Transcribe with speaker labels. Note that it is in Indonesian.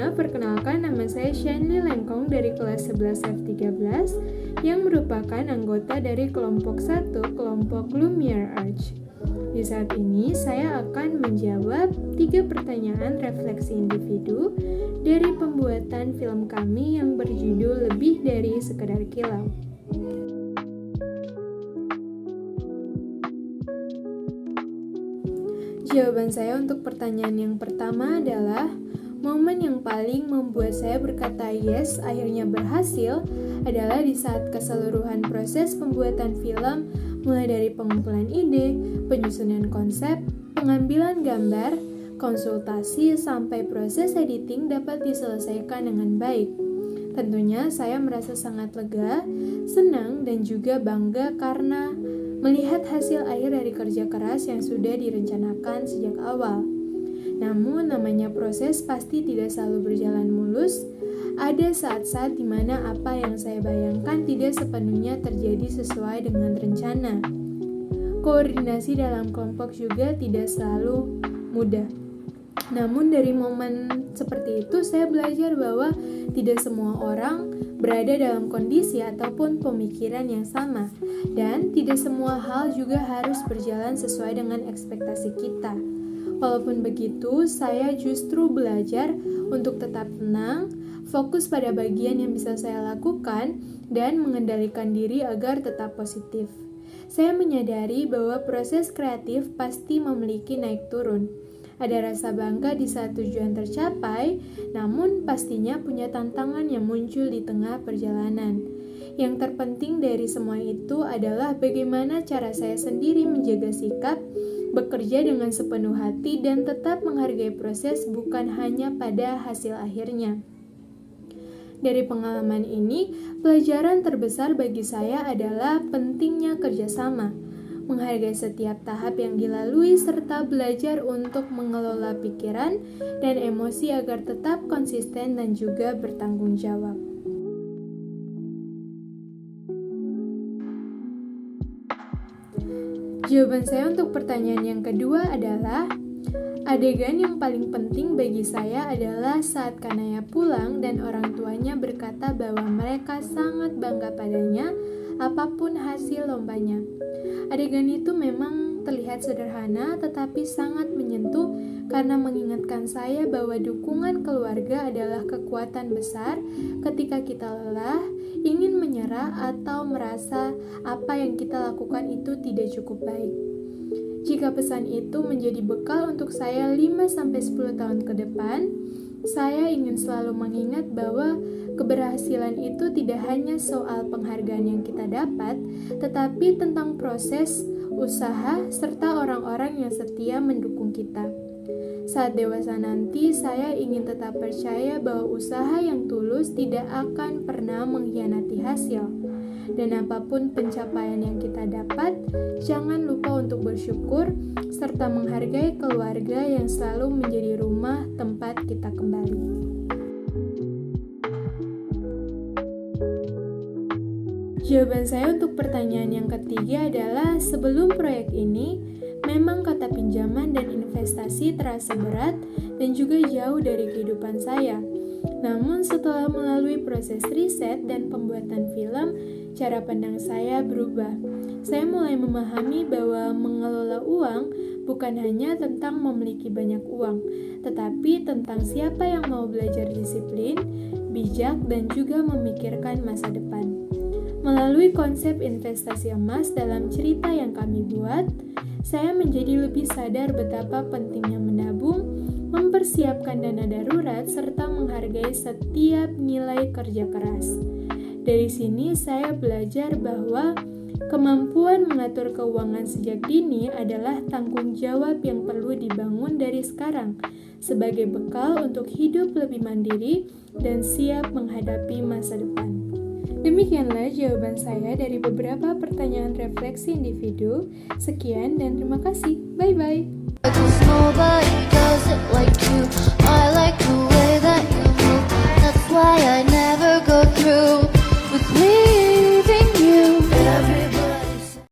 Speaker 1: Sebelumnya, perkenalkan nama saya Shanli Lengkong dari kelas 11 F13 yang merupakan anggota dari kelompok 1 kelompok Lumiere Arts. Di saat ini, saya akan menjawab 3 pertanyaan refleksi individu dari pembuatan film kami yang berjudul Lebih Dari Sekedar Kilau. Jawaban saya untuk pertanyaan yang pertama adalah momen yang paling membuat saya berkata yes, akhirnya berhasil adalah di saat keseluruhan proses pembuatan film, mulai dari pengumpulan ide, penyusunan konsep, pengambilan gambar, konsultasi, sampai proses editing dapat diselesaikan dengan baik. Tentunya saya merasa sangat lega, senang, dan juga bangga karena melihat hasil akhir dari kerja keras yang sudah direncanakan sejak awal. Namun, namanya proses pasti tidak selalu berjalan mulus. Ada saat-saat di mana apa yang saya bayangkan tidak sepenuhnya terjadi sesuai dengan rencana. Koordinasi dalam kelompok juga tidak selalu mudah. Namun dari momen seperti itu saya belajar bahwa tidak semua orang berada dalam kondisi ataupun pemikiran yang sama, dan tidak semua hal juga harus berjalan sesuai dengan ekspektasi kita. Walaupun begitu, saya justru belajar untuk tetap tenang, fokus pada bagian yang bisa saya lakukan, dan mengendalikan diri agar tetap positif. Saya menyadari bahwa proses kreatif pasti memiliki naik turun. Ada rasa bangga di saat tujuan tercapai, namun pastinya punya tantangan yang muncul di tengah perjalanan. Yang terpenting dari semua itu adalah bagaimana cara saya sendiri menjaga sikap, bekerja dengan sepenuh hati, dan tetap menghargai proses bukan hanya pada hasil akhirnya. Dari pengalaman ini, pelajaran terbesar bagi saya adalah pentingnya kerjasama, menghargai setiap tahap yang dilalui, serta belajar untuk mengelola pikiran dan emosi agar tetap konsisten dan juga bertanggung jawab. Jawaban saya untuk pertanyaan yang kedua adalah adegan yang paling penting bagi saya adalah saat Kanaya pulang dan orang tuanya berkata bahwa mereka sangat bangga padanya apapun hasil lombanya. Adegan itu memang terlihat sederhana tetapi sangat menyentuh karena mengingatkan saya bahwa dukungan keluarga adalah kekuatan besar ketika kita lelah, ingin menyerah, atau merasa apa yang kita lakukan itu tidak cukup baik. Jika pesan itu menjadi bekal untuk saya 5-10 tahun ke depan, saya ingin selalu mengingat bahwa keberhasilan itu tidak hanya soal penghargaan yang kita dapat, tetapi tentang proses, usaha, serta orang-orang yang setia mendukung kita. Saat dewasa nanti, saya ingin tetap percaya bahwa usaha yang tulus tidak akan pernah mengkhianati hasil. Dan apapun pencapaian yang kita dapat, jangan lupa untuk bersyukur serta menghargai keluarga yang selalu menjadi rumah tempat kita kembali. Jawaban saya untuk pertanyaan yang ketiga adalah sebelum proyek ini, memang kata pinjaman dan investasi terasa berat dan juga jauh dari kehidupan saya. Namun setelah melalui proses riset dan pembuatan film, cara pandang saya berubah. Saya mulai memahami bahwa mengelola uang bukan hanya tentang memiliki banyak uang, tetapi tentang siapa yang mau belajar disiplin, bijak, dan juga memikirkan masa depan. Melalui konsep investasi emas dalam cerita yang kami buat, saya menjadi lebih sadar betapa pentingnya menabung, mempersiapkan dana darurat, serta menghargai setiap nilai kerja keras. Dari sini saya belajar bahwa kemampuan mengatur keuangan sejak dini adalah tanggung jawab yang perlu dibangun dari sekarang sebagai bekal untuk hidup lebih mandiri dan siap menghadapi masa depan. Demikianlah jawaban saya dari beberapa pertanyaan refleksi individu. Sekian dan terima kasih. Bye-bye.